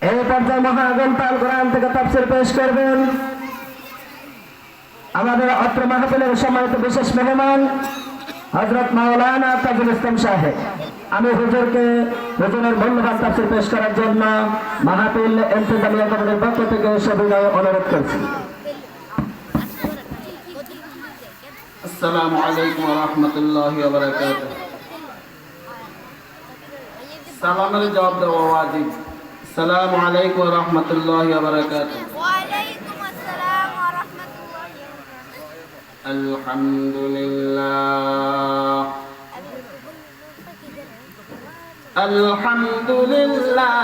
এই পর্যায়ে মহাগ্রন্থ আল কোরআন থেকে তাফসীর পেশ করবেন আমাদের অত্র মাহফিলের সম্মানিত বিশেষ মেহমান হযরত মাওলানা তাজুল ইসলাম সাহেব। আমি হুজুরকে হুজুরের মূল্যবান তাফসীর পেশ করার জন্য মাহফিল ইন্তেজামিয়া কমিটির পক্ষ থেকে সবিনয় অনুরোধ করছি। আসসালামু আলাইকুম ওয়া রাহমাতুল্লাহি ওয়া বারাকাতুহু। সালামের জবাব দেওয়া ওয়াজিব। আসসালামু আলাইকুম ওয়া রাহমাতুল্লাহি ওয়া বারাকাতুহু। ওয়া আলাইকুম আসসালাম ওয়া রাহমাতুল্লাহি ওয়া বারাকাতুহু। আলহামদুলিল্লাহ আলহামদুলিল্লাহ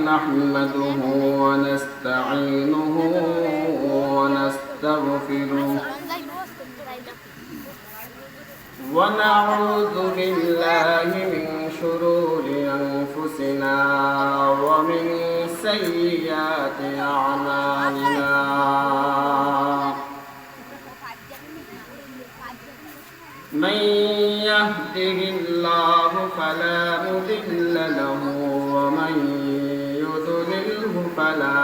নাহমাদুহু ওয়া নাস্তাঈনুহু ওয়া নাস্তাগফিরুহু ونعوذ بالله من شرور أنفسنا ومن سيئات أعمالنا من يهده الله فلا مضل له ومن يضلله فلا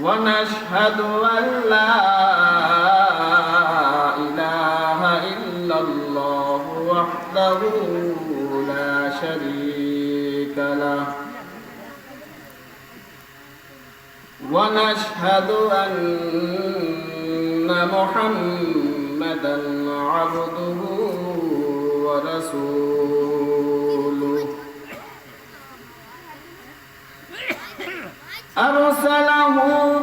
ونشهد أن لا إله إلا الله وحده لا شريك له ونشهد أن محمدا عبده ورسوله أرسله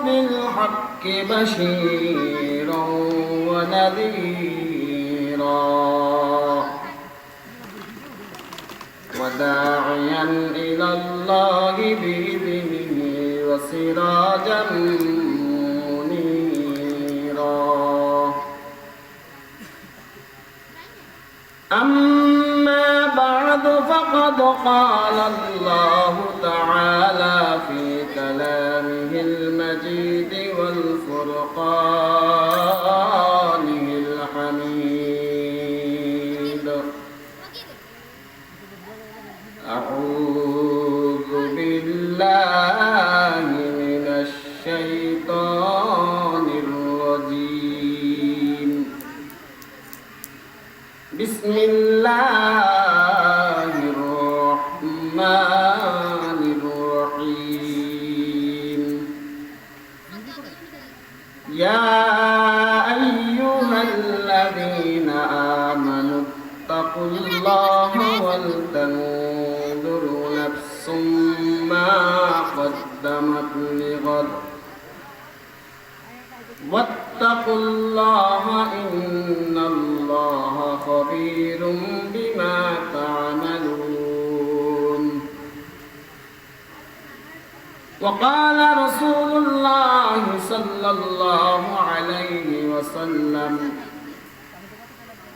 بالحق بشيرا ونذيرا وداعيا إلى الله بإذنه وسراجا منيرا أما بعد فقد قال الله تعالى في كلامه المجيد والفرقانه الحميد أعوذ بالله من الشيطان الرجيم بسم الله الرحمن الرحيم يا أيها الذين آمنوا اتقوا الله ولتنظر نفس ما قدمت لغد واتقوا الله إن الله خبير بما تعملون وقال رسول الله صلى الله عليه وسلم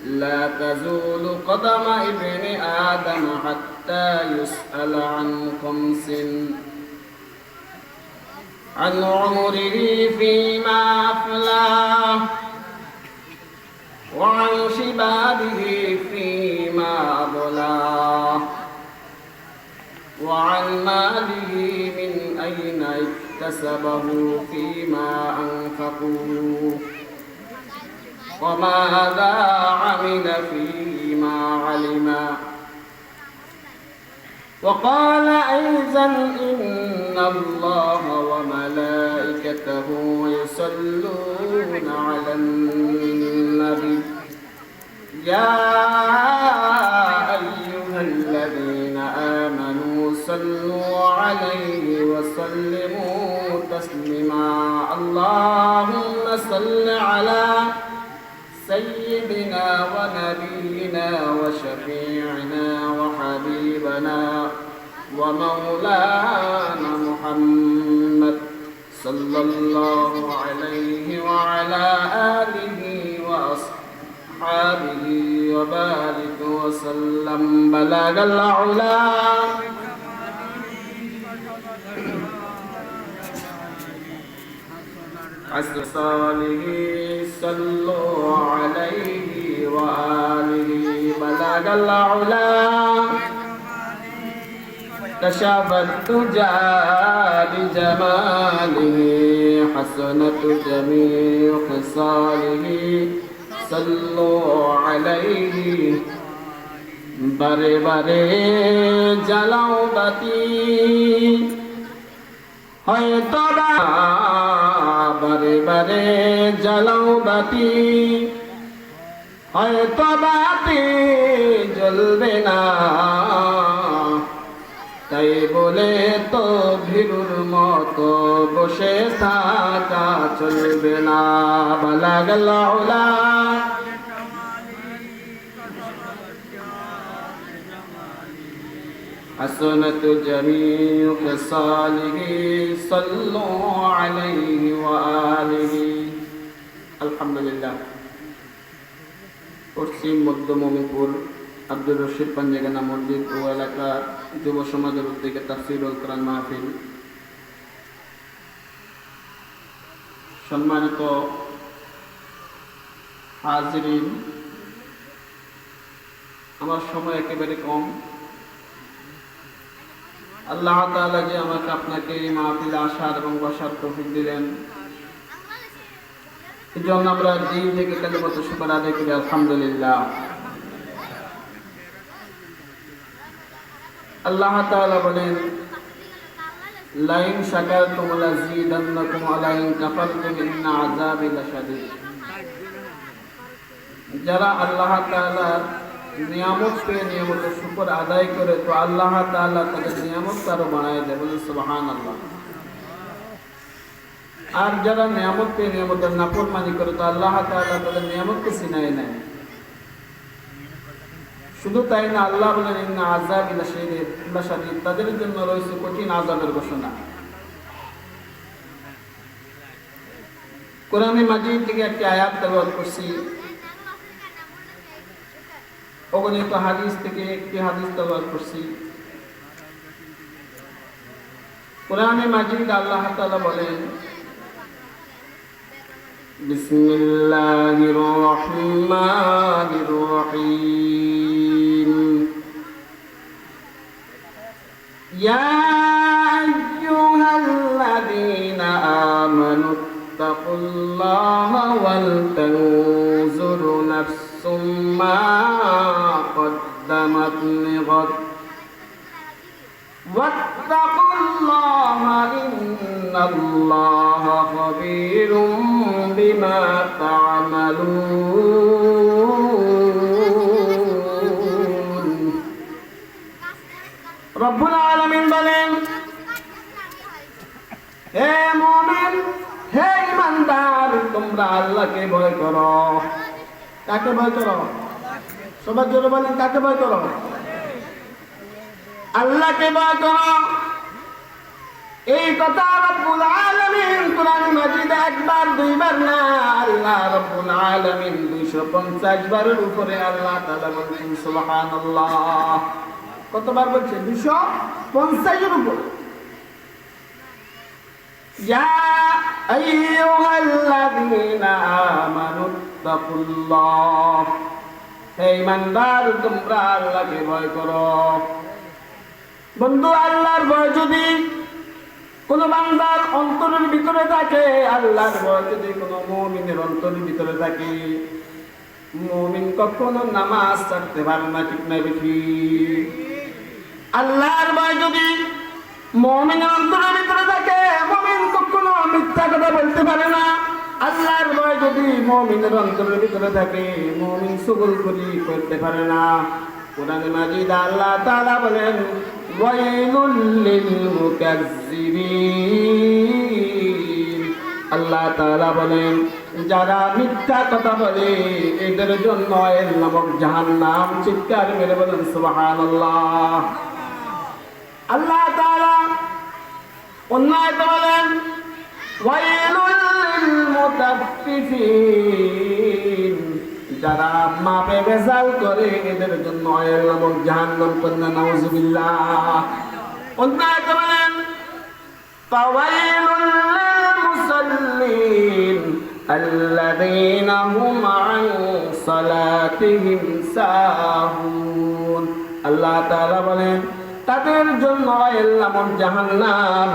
لا تزول قدم ابن آدم حتى يسأل عن خمس: عن عمره فيما أفلاه وعن شبابه فيما أبلاه وعن ماله من أين اكتسبه فيما أنفقوه وماذا عمل فيما علم. وقال أيضا إن الله وملائكته يصلون على النبي يا أيها الذين آمنوا صلوا عليه وسلموا تسليما. اللهم صل على سيدنا ونبينا وشفيعنا وحبيبنا ومولانا محمد صلى الله عليه وعلى آله وأصحابه وبارك وسلم. بلغ العلا عسر صالح صلوا عليه وآله العلا كشف الدجى بجماله حسنت جميع خصاله صلوا عليه বারে বারে জ্বালাও বাতি হয়তো বারে বারে জ্বালাও বাতি হয়তো বাতি জ্বলবে না তাই বলে তো ভীরুর মতো বসে থাকা চলবে না বালাগাল উলা حسنت جميع خصاله صلوا عليه وآله الحمد لله পশ্চিম মধ্য মমিপুর আব্দুর রশিদ পাঞ্জেগানা মসজিদ ও এলাকার যুব সমাজের উদ্যোগে তাফসীরুল কোরআন মাহফিল। সম্মানিত হাজিরিন, আমার সময় একেবারে কম। আল্লাহ তাআলা যে আমাকে আপনাকে এই মাহফিলে আসার এবং বসার তৌফিক দিলেন, এই জন্য আমরা দিন থেকে কালিমাত শুকর আদায় করি আলহামদুলিল্লাহ। আল্লাহ তাআলা বলেন, লাইন শাকারতুম লাযীদান্নাকুম ওয়া লাইন কাফারতুম ইন্না আযাবি লাশাদীদ। যারা আল্লাহ তাআলার নিয়ামত পেয়ে নিয়ামতের শুকর আদায় করে তো আল্লাহ তাআলা তাদের নিয়ামত আরো বাড়ায় দেয়, বলে সুবহানাল্লাহ। আর যারা নিয়ামত পেয়ে নিয়ামতের নাফরমানি করে তো আল্লাহ তাআলা তাদের নিয়ামতকে ছিনায় নেয়। শুধু তাই না, আল্লাহ বলেন ইন্না আযাবি লাশাদীদ, তাদের জন্য রয়েছে কঠিন আযাবের ঘোষণা। কোরআনে মাজিদ থেকে একটি আয়াত তেলাওয়াত করছি, অগণিত হাদিস থেকে একটি হাদিস তেলাওয়াত করছি। কোরআনে মাজিদ আল্লাহ তাআলা বলেন, বিসমিল্লাহির রহমানির রহিম, ইয়া আইয়ুহাল্লাযীনা আমানু তাকুল্লাহা ওয়াল তানজুরু নাফসুম মা قدمت لغد واتقوا الله إن الله خبير بما تعملون। رب العالمين বলেন, হে মুমিন, হে ঈমানদার, তোমরা আল্লাহকে ভয় করো। কাকে ভয় করো? সবার জোরে বলেন, কাকে ভয় করো? আল্লাহকে ভয় করো। এই কথা রব্বুল আলামিন কোরআন মাজিদে একবার দুইবার না, আল্লাহ রব্বুল আলামিন 250 বারের উপরে আল্লাহ তাআলা বলছেন সুবহানাল্লাহ। কতবার বলছে? 250 এর উপর। ইয়া আইয়ুহাল্লাযীনা আমানু তাকুল্লাহ, হে ঈমানদার, তোমরা আল্লাহকে ভয় করো। বন্ধু, আল্লাহর ভয় যদি কোন বান্দার অন্তরের ভিতরে থাকে, আল্লাহর ভয় যদি কোন মুমিনের অন্তরের ভিতরে থাকে, মুমিন কখনো নামাজ ছাড়তে পারে না, ঠিক না বেশি? আল্লাহর ভয় যদি মুমিনের অন্তরের ভিতরে থাকে, মুমিন কখনো মিথ্যা কথা বলতে পারে না। আল্লাহর ভয় যদি মুমিনের অন্তরের ভিতরে থাকে, মুমিন চুগলখড়ি করতে পারে না। কোরআনে মাজিদে আল্লাহ তাআলা বলেন, ওয়াইলুল লিল মুকাজ্জিবিন। আল্লাহ তাআলা বলেন, যারা মিথ্যা কথা বলে এদের জন্য এর নামক জাহান্নাম। চিৎকার মেরে বলেন সুবহানাল্লাহ। আল্লাহ তাআলা অন্য আয়াতে বলেন, ওয়াইলুল লিল মুতাফফিফিন। যারা মাপে ভেজাল করে এদের জন্য এর নামক জাহান্নাম। কন্যা নাউযুবিল্লাহ। অন্য আয়াতে বলেন, ফাওয়াইলুল লিল মুসাল্লিন। الذين هم عن صلاتهم ساهون আল্লাহ তাআলা বলেন তাদের জন্য এলামুন জাহান্নাম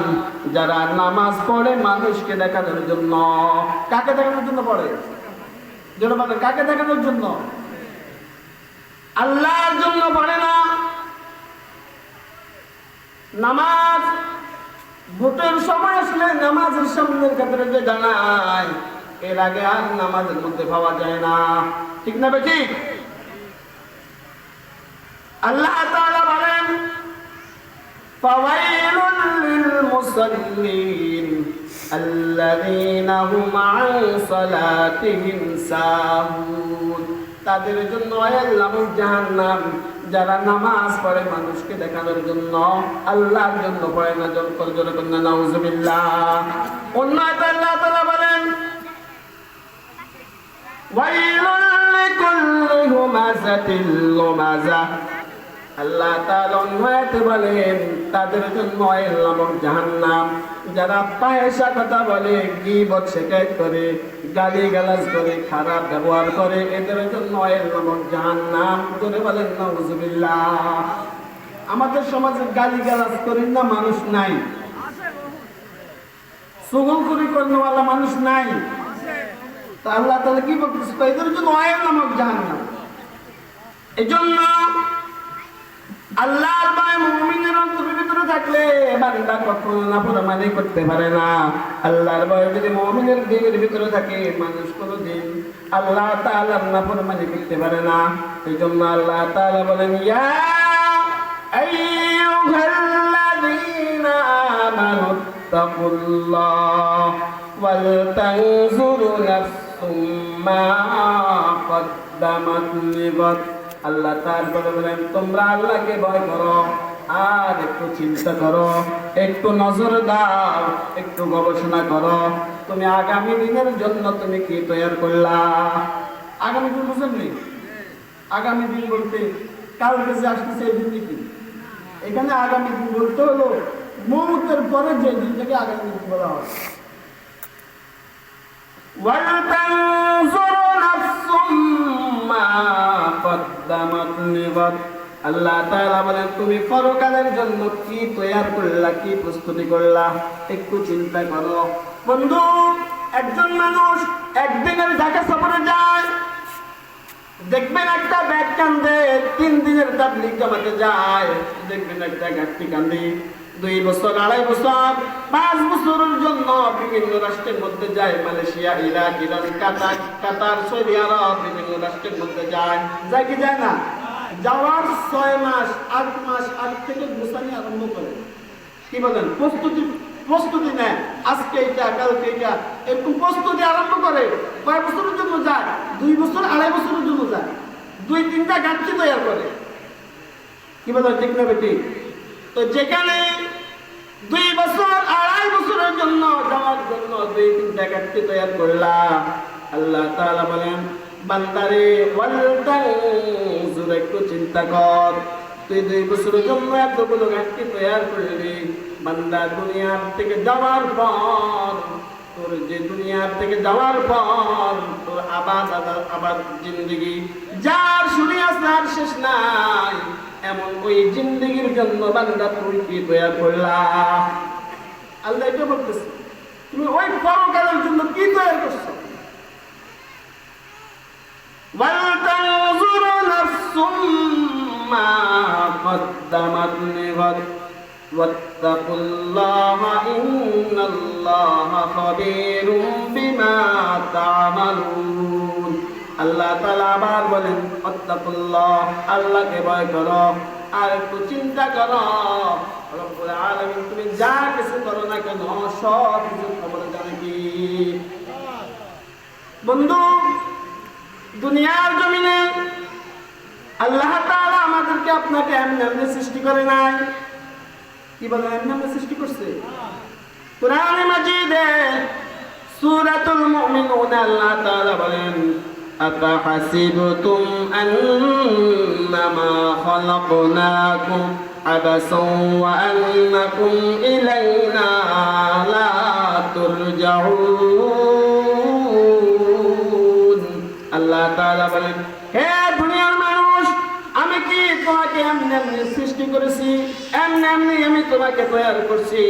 যারা নামাজ পড়ে মানুষকে দেখানোর জন্য কাকে দেখানোর জন্য পড়ে যারা বলে কাকে দেখানোর জন্য আল্লাহর জন্য পড়ে না নামাজ ভোটের সময় আসলে নামাজের সামনের কাতারে যে দাঁড়ায় এর আগে আর নামাজের মধ্যে পাওয়া যায় না ঠিক না ঠিক আল্লাহ তাআলা বলেন ফাওয়াইলুল লিল মুসাল্লিন আল্লাযীনা হুম আন সালাতিহিম সাহুন তাদের জন্য আল্লাহর জাহান্নাম যারা নামাজ পড়ে মানুষকে দেখানোর জন্য আল্লাহর জন্য পড়ে না জোরে কন্যা নাউজুবিল্লাহ অন্য আয়াতে আল্লাহ তাআলা বলেন ওয়াইলুল লিকুল্লি হুমাযাতিল লুমাযা আল্লাহ তাআলা অন্যতে বলেন তাদের জন্য এলামুন জাহান্নাম যারা পায়েশা কথা বলে গীবত শিকায়ত করে গালিগালাজ করে খারাপ ব্যবহার করে এদের জন্য এলামুন জাহান্নাম জোরে বলেন নাউজুবিল্লাহ আমাদের সমাজে গালিগালাজ করেন না মানুষ নাই সুগলখুরি করেনওয়ালা মানুষ নাই তা আল্লাহ তাআলা কি বলতেছে এদের জন্য এলামুন জাহান্নাম এজন্য আল্লাহর ভয় মুমিনের অন্তরের ভিতরে থাকলে বান্দা কখনো নাফরমানি করতে পারে না আল্লাহর ভয় যদি মুমিনের দিলের ভিতরে থাকে মানুষ কোনোদিন আল্লাহ তাআলার নাফরমানি করতে পারে না এইজন্য আল্লাহ তাআলা বলেন ইয়া আইয়ুহাল্লাযীনা আমানু তাকুল্লাহ ওয়াল তানজুরু নাফসুম মা কদ্দামাত লিগাদ আল্লাহ তাআলা বলেন তোমরা আল্লাহকে ভয় করো আর একটু চিন্তা করো একটু নজর দাও একটু গবেষণা করো তুমি আগামী দিনের জন্য তুমি কি তৈরি করলা আগামী দিন বুঝেননি আগামী দিন বলতে কালকে যে আসতেছে এই দিন কি এখানে আগামী দিন বলতে হলো মৌতের পরে যে দিনটাকে আগামী দিন বলা হয় وَلْتَنْظُرْ نَفْسٌ مَا قَدَّمَتْ لِغَدٍ আল্লাহ তাআলা বলেন তুমি পরকালের জন্য কি তৈরি করলা কি প্রস্তুতি করলা একটু চিন্তা করো বন্ধু একজন মানুষ একদিনের ঢাকা সফরে যায় দেখবেন একটা ব্যাগ কান্দে 3 দিনের তাবলীগ জামাতে যায় দেখবেন একটা গাড়ি কান্দে 2 বছর 2.5 বছর 5 বছরের জন্য বিভিন্ন রাষ্ট্রের মধ্যে যায় Malaysia Iraq Iran Qatar Saudi Arab বিভিন্ন রাষ্ট্রের মধ্যে যায় কি যায় না যাওয়ার 6 মাস 8 মাস আগ থেকে গোছানি আরম্ভ করে কি বলেন প্রস্তুতি নেয় আজকে এটা কালকে এটা একটু প্রস্তুতি আরম্ভ করে কয় বছরের জন্য যায় 2 বছর 2.5 বছরের জন্য যায় 2-3টা গাড়ি তৈরি করে কি বলেন ঠিক না বেটি তো যেখানে 2 বছর 2.5 বছরের জন্য যাওয়ার জন্য 2-3টা গাড়ি তৈরি করলা আল্লাহ তাআলা বলেন বান্দারে ওয়ালতানজুর একটু চিন্তা কর তুই 2 বছরের জন্য এতগুলো গাড়ি তৈরি করলি বান্দা দুনিয়ার থেকে যাওয়ার পর তোর যে দুনিয়ার থেকে যাওয়ার পর তোর আবার জিন্দেগি যার শুরু আছে আর শেষ নাই এমন ওই জিন্দেগির জন্য বান্দা তুই কি তৈরি করলা আল্লাহ এটা বলতেছে তুমি ওই পরকালের জন্য কি তৈরি করছো وَلْتَنْظُرْ نَفْسٌ مَا قَدَّمَتْ لِغَدٍ وَاتَّقُوا اللَّهَ إِنَّ اللَّهَ خَبِيرٌ بِمَا تَعْمَلُونَ আল্লাহ তাআলা আবার বলেন ওয়াত্তাকুল্লাহ আল্লাহকে ভয় করো আর একটু চিন্তা করো রব্বুল আলামিন তুমি যা কিছু করো না কেন সব কিছু খবর জানে কি বন্ধু দুনিয়ার জমিনে আল্লাহ তাআলা আমাদেরকে আপনাকে এমনি সৃষ্টি করে নাই কি বলেন এমনি সৃষ্টি করছে কোরআনে মাজিদে সূরাতুল মুমিনুন আল্লাহ তাআলা বলেন আতাহাসিবতুম আন্নামা খালাকনাকুম আবাসাও ওয়া আন্নাকুম ইলাইনা লা তুরজাউন আল্লাহ তাআলা বলেন, হে দুনিয়ার মানুষ, আমি কি তোমাকে এমনি এমনি সৃষ্টি করেছি? এমনি এমনি আমি তোমাকে তৈরি করছি।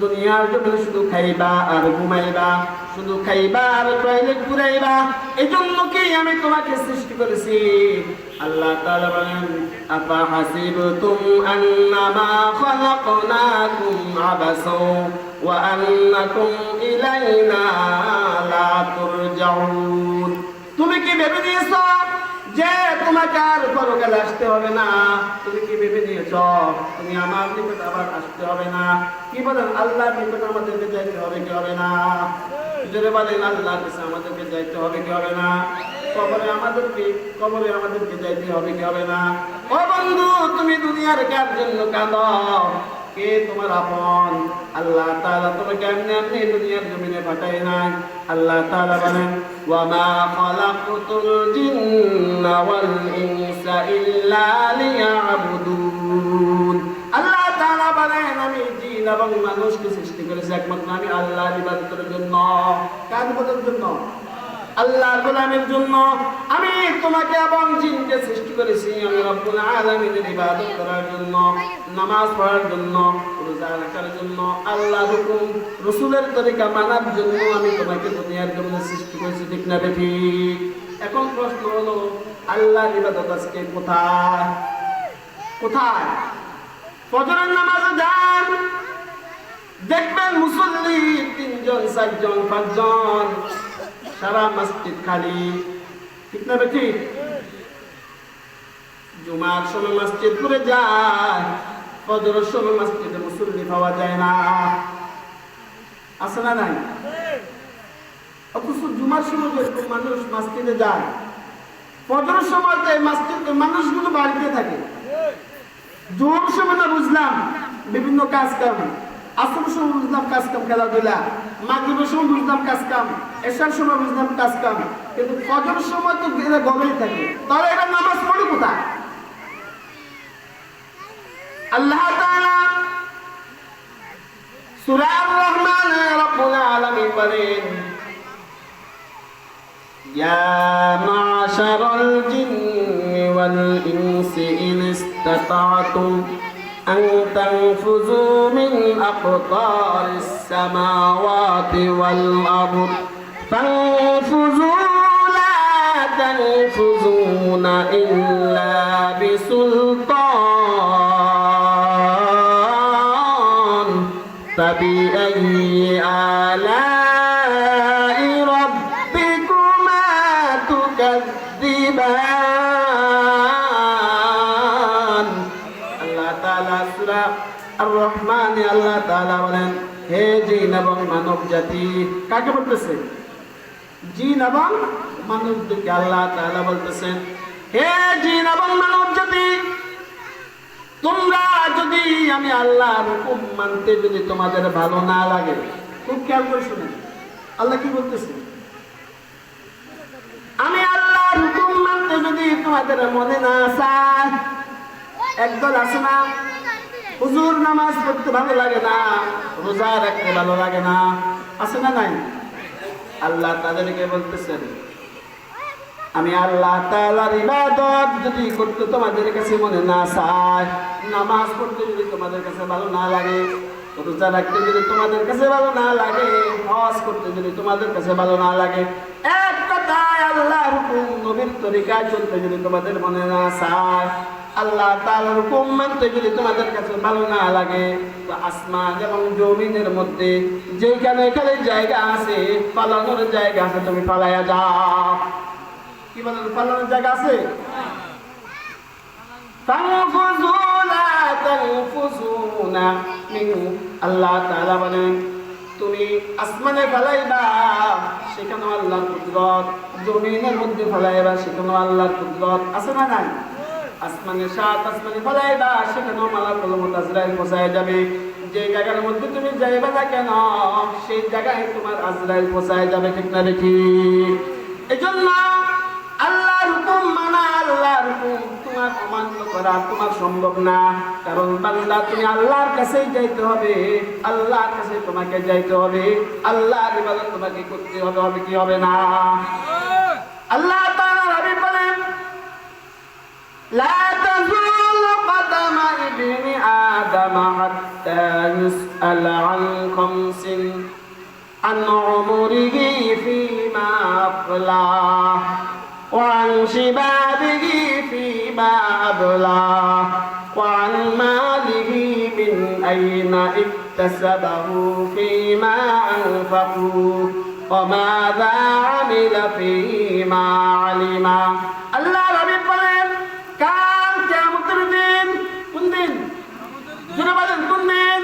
দুনিয়ার জন্য শুধু খাইবা আর ঘুমাইবা, শুধু খাইবা আর টয়লেট ঘুরাইবা, এই জন্য কি আমি তোমাকে সৃষ্টি করেছি? আল্লাহ তাআলা বলেন, আফা হাসিবতুম আন্নামা খালাকনাকুম আবাসাও ওয়া আন্নাকুম ইলাইনা লা তুরজাউন। তুমি কি ভেবে নিয়েছো যে তোমাকে আর পরকালে আসতে হবে না? তুমি কি ভেবে নিয়েছো তুমি আমার নিকট আবার আসতে হবে না? কি বলেন, আল্লাহর নিকট আমাদেরকে যাইতে হবে কি হবে না? জোরে বলেন, আল্লাহর কাছে আমাদেরকে যাইতে হবে কি হবে না? কবরে আমাদেরকে যাইতে হবে কি হবে না? ও বন্ধু, তুমি দুনিয়ার কার জন্য কাঁদো? কে তোমার আপন? আল্লাহ তাআলা তোমাকে এমনি এমনি দুনিয়ার জমিনে পাঠায় নাই। আল্লাহ তাআলা বলেন, ওয়া মা খালাকতুল জিন্না ওয়াল ইনসা ইল্লা লিয়াবুদুন। আল্লাহ তাআলা বলেন, আমি জিন এবং মানুষকে সৃষ্টি করেছি একমাত্র আমি আল্লাহর ইবাদতের জন্য। কার ইবাদতের জন্য? আল্লাহর গোলামের জন্য। আমি তোমাকে এবং জিনকে সৃষ্টি করেছি আমি রব্বুল আলামিনের ইবাদত করার জন্য, নামাজ পড়ার জন্য, রোজা রাখার জন্য, আল্লাহর হুকুম রাসূলের তরিকা মানার জন্য আমি তোমাকে দুনিয়ার জন্য সৃষ্টি করেছি। ঠিক না ঠিক? এখন প্রশ্ন হলো, আল্লাহর ইবাদত আজকে কোথায়? কোথায়? ফজরের নামাজে যান, দেখবেন মুসল্লি 3 জন 4 জন 5 জন, সারা মসজিদ খালি। ঠিক না ঠিক? জুমার সময় মসজিদ পুরে যায়, ফজরের সময় মসজিদে মুসল্লি পাওয়া যায় না। আছে না নাই? অথচ জুমার সময় যেরকম মানুষ মসজিদে যায়, ফজরের সময় মসজিদে মানুষগুলো বাড়িতে থাকে। জোহর সময় না বুঝলাম বিভিন্ন কাজ কাম, আসরের সময় বুঝলাম কাজ কাম, খেলাধুলা, মাগরিবের সময় বুঝলাম কাজ কাম, এশার সময় বুঝলাম কাজ কাম, কিন্তু ফজরের সময় তো এরা ঘরেই থাকে। তাহলে এরা নামাজ পড়ে কোথায়? আল্লাহ তাআলা সূরা আর-রহমানে রব্বুল আলামিন বলেন, ইয়া মা'শারাল জিন্নি ওয়াল ইনসি ইন ইসতাতা'তুম أن تنفذوا من أقطار السماوات والأرض فانفذوا لا تنفذون إلا بسلطان فبأي آلاء ربكما تكذبان আর-রহমানে আল্লাহ তাআলা বলেন, হে জিন এবং মানব জাতি। কাকে বলতেছে? জিন এবং মানব জাতিকে আল্লাহ তাআলা বলতেছেন, হে জিন এবং মানব জাতি, তোমরা যদি আমি আল্লাহর হুকুম মানতে যদি তোমাদের ভালো না লাগে, খুব খেয়াল করে শুনেন আল্লাহ কি বলতেছে। আমি আল্লাহর হুকুম মানতে যদি তোমাদের মনে না চায়, একদল আছে না, হুজুর নামাজ পড়তে ভালো লাগে না, রোজা রাখতে ভালো লাগে না, আছে না নাই? আল্লাহ তাদেরকে বলতেছেন, আমি আল্লাহ তাআলার ইবাদত যদি করতে তোমাদের কাছে মনে না চায়, নামাজ পড়তে যদি তোমাদের কাছে ভালো না লাগে, রোজা রাখতে যদি তোমাদের কাছে ভালো না লাগে, হজ করতে যদি তোমাদের কাছে ভালো না লাগে, এক কথায় আল্লাহর হুকুম নবীর তরিকায় চলতে যদি তোমাদের মনে না চায়, আল্লাহ তাআলার হুকুম মানতে যদি তোমাদের কাছে ভালো না লাগে, তো আসমান এবং জমিনের মধ্যে যেখানে এখানে জায়গা আছে, পালানোর জায়গা আছে, তুমি পালায়া যাও। কি বলেন, পালানোর জায়গা আছে? আল্লাহ তাআলা বলেন, তুমি আসমানে ফেলাইবা, সেখানেও আল্লাহর কুদরত, জমিনের মধ্যে ফেলাইবা, সেখানেও আল্লাহর কুদরত। আছে না নাই? আসমানে 7 আসমানে ফেলাইবা, সেখানেও মালাকুল মউত আজরাইল পৌঁছায় যাবে। যে জায়গার মধ্যে তুমি যাইবা না কেন, সেই জায়গায় তোমার আজরাইল পৌঁছায় যাবে। ঠিক না দেখি? এজন্য আল্লাহর হুকুম মানা, আল্লাহর হুকুম তোমার অমান্য করা তোমার সম্ভব না। কারণ বান্দা, তুমি আল্লাহর কাছেই যাইতে হবে, আল্লাহর কাছে তোমাকে যাইতে হবে, আল্লাহর ইবাদত তোমাকে করতে হবে, হবে কি হবে না? আল্লাহ তাআলা হাবিব বলেন লা তাযুলু কদামা ইবনি আদম হাত্তা ইউসআল আন খামসিন عن عمره فيما أفلى وعن شبابه فيما أبلى وعن ماله من أين اكتسبه فيما أنفقه وماذا عمل فيما علم الله ربي বলেন কাল কিয়ামতের দিন কোন দিন জোরে বলেন কোন দিন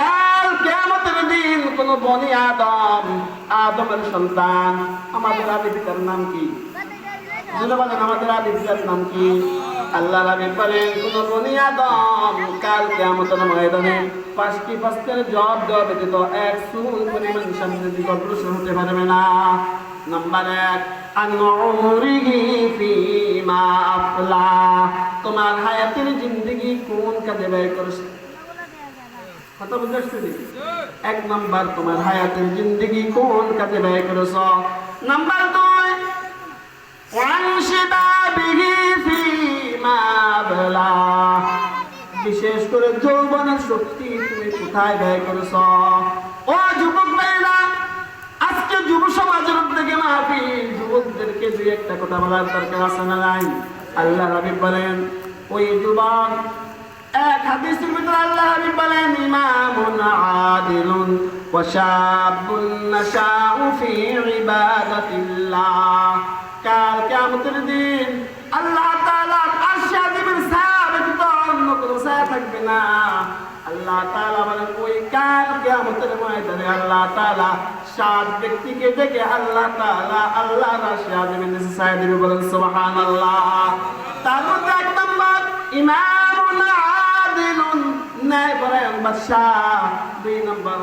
কাল কিয়ামতের দিন কোন বনি আদমের সন্তান আমাদের আদি পিতার নাম কি জোরে বলেন আমাদের আদি পিতার নাম কি আল্লাহ রাব্বি বলেন কোন বনি আদম কাল কিয়ামতের ময়দানে পাঁচটি প্রশ্নের জবাব দেওয়া ব্যতীত এক চুল পরিমাণ সামনে দিকে অগ্রসর হতে পারবে না নাম্বার 1 আন উমরিহি ফিমা আফলা তোমার হায়াতের জিন্দেগি কোন কাজে ব্যয় করেছো কথা বুঝতে পারছিস এক নাম্বার তোমার হায়াতের জিন্দেগি কোন কাজে ব্যয় করেছো নাম্বার 2 ওয়ান শিবাবিহি ফিমা আবলা বিশেষ করে যৌবনের শক্তি তুমি কোথায় ব্যয় করেছো ও যুবক ভাইরা আজকে যুব সমাজের উদ্যোগে মাহফিল যুবকদেরকে দুই একটা কথা বলার দরকার আছে না নাই আল্লাহ রাব্বি বলেন ওই যুবক এক হাদিসের ভিতরে আল্লাহ হাবিব বলেন ইমামুন আদিলুন ওয়া শাবুন নাশাউ ফি ইবাদাতিল্লাহ কাল কিয়ামতের দিন আল্লাহ তাআলা আরশে আজিমের ছায়া ব্যতীত অন্য কোনো ছায়া থাকবে না আল্লাহ তাআলা বলেন ওই কাল কিয়ামতের ময়দানে আল্লাহ তাআলা সাত ব্যক্তিকে ডেকে আল্লাহ তাআলা আল্লাহর আরশে আজিমের নিচে ছায়া দিবে বলেন সুবহানাল্লাহ তার মধ্যে এক নম্বর ইমামুন আদিলুন ন্যায়পরায়ণ বাদশাহ দুই নম্বর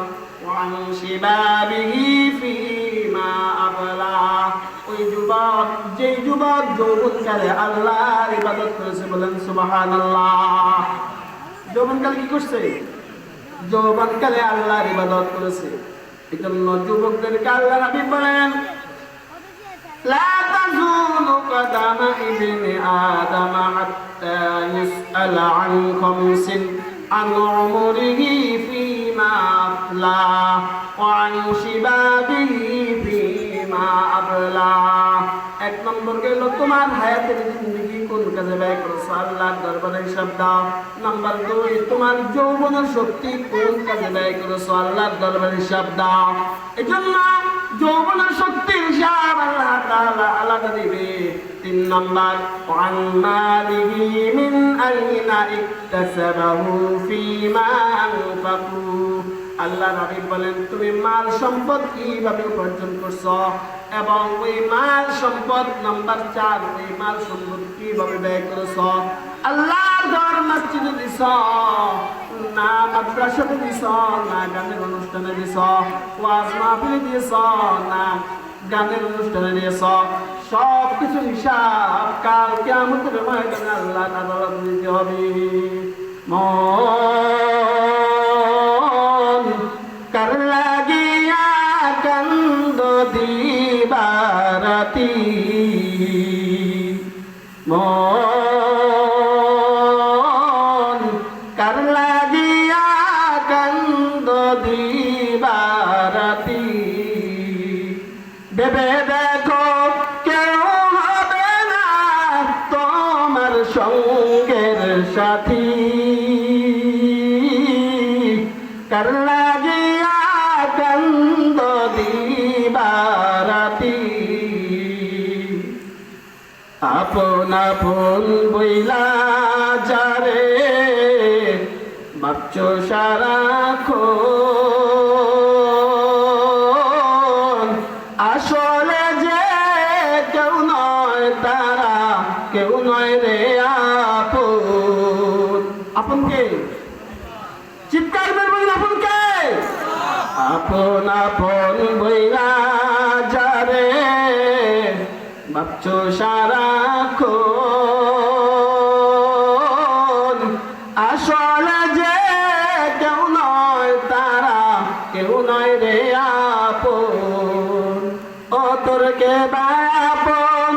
ওয়ান শিবাবিহি ফিমা আবলা ওই যুবক যেই যুবক যৌবনকালে আল্লাহর ইবাদত করেছে বলেন সুবহানাল্লাহ যৌবনকালে কি করছে যৌবনকালে আল্লাহর ইবাদত করেছে এজন্য যুবকদেরকে আল্লাহ নবী বলেন لا تزول قدم ابن آدم حتى يسأل عن خمس عن عمره فيما أفلى وعن شبابه فيما أبلى এক নম্বর গেল তোমার হায়াতের জিন্দেগি কোন কাজে ব্যয় করেছো আল্লাহর দরবারে হিসাব দাও নাম্বার 2 তোমার যৌবনের শক্তি কোন কাজে ব্যয় করেছো আল্লাহর দরবারে হিসাব দাও এজন্য যৌবনের শক্তির হিসাব আল্লাহ তাআলা আলাদা দিবে 3 নম্বর ওয়ান মালিহি মিন আইনা ইকতাসাবাহু ফিমা আনফাকু আল্লাহ নবী বলেন তুমি মাল সম্পদ কিভাবে উপার্জন করছো এবং ওই মাল সম্পদ নাম্বার 4 ওই মাল সম্পদ কিভাবে ব্যয় করেছো আল্লাহর ঘর মসজিদে দিছো না মাদ্রাসাতে দিছো না গানের অনুষ্ঠানে দিছো ওয়াজ মাহফিলে দিছো না গানের অনুষ্ঠানে দিছো সব কিছু হিসাব কাল কিয়ামতের ময়দানে আল্লাহর আদালতে দিতে হবে কার লাগিয়া কান্দ দিবারাতি মন কার লাগিয়া কান্দ দিবারাতি ভেবে দেখো কেউ হবে না তোমার সঙ্গের সাথী কার লাগিয়া কান্দ দিবারাতি আপন আপন বইলা যারে ভাবছো সারাক্ষণ আসলে যে কেউ নয় তারা কেউ নয় রে আপন আপন কে চিৎকার করবেন আপন কে আপন আপন বইলা যারে ভাবছো সারাক্ষণ আসলে যে কেউ নয় তারা কেউ নয় রে আপন ও তোর কে আপন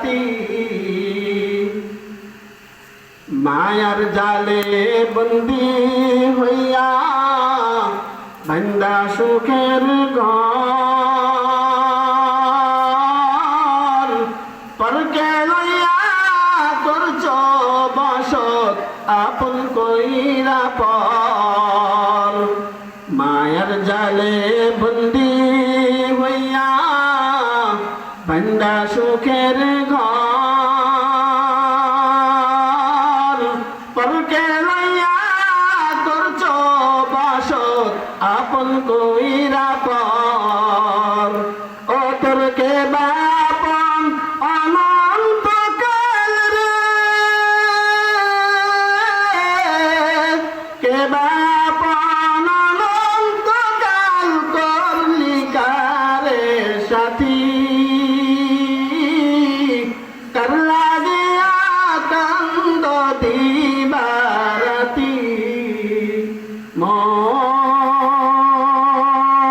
রাতি মায়ার জালে বন্দি হইয়া বান্দা সুখের ঘর পরকে লইয়া করছ বসত আপন কইরা পর মায়ার জালে বন্দি হইয়া বান্দা সুখের ঘর পরকে লইয়া করছ বাসত আপন কইরা পর ও তোর কে বাপন অনন্ত কাল রে কে বাপন অনন্ত কাল করলি কারে সাথী কার লাগিয়া কান্দ দিবারাতি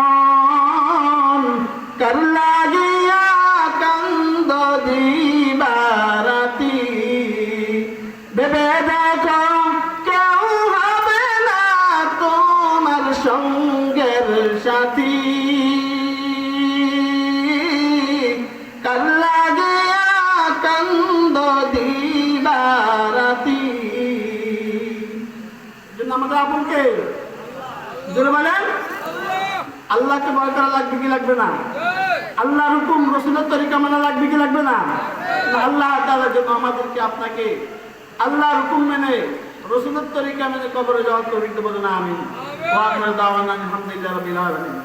মন কার লাগিয়া কান্দ দিবারাতি ভেবে দেখো কেউ হবে না তোমার সঙ্গের সাথী কার লাগিয়া কান্দ দিবারাতি জন্য আমাদের আপনকে জোরে বলেন আল্লাহকে ভয় করা লাগবে কি লাগবে না আল্লাহর হুকুম রসুলের তরিকা মানা লাগবে কি লাগবে না আল্লাহ তাআলার জন্য আমাদেরকে আপনাকে আল্লাহর হুকুম মেনে রসুলের তরিকা মেনে কবরে যাওয়ার তৌফিক দেন আমিন ওয়া আখিরু দাওয়ানা আলহামদুলিল্লাহি রাব্বিল আলামিন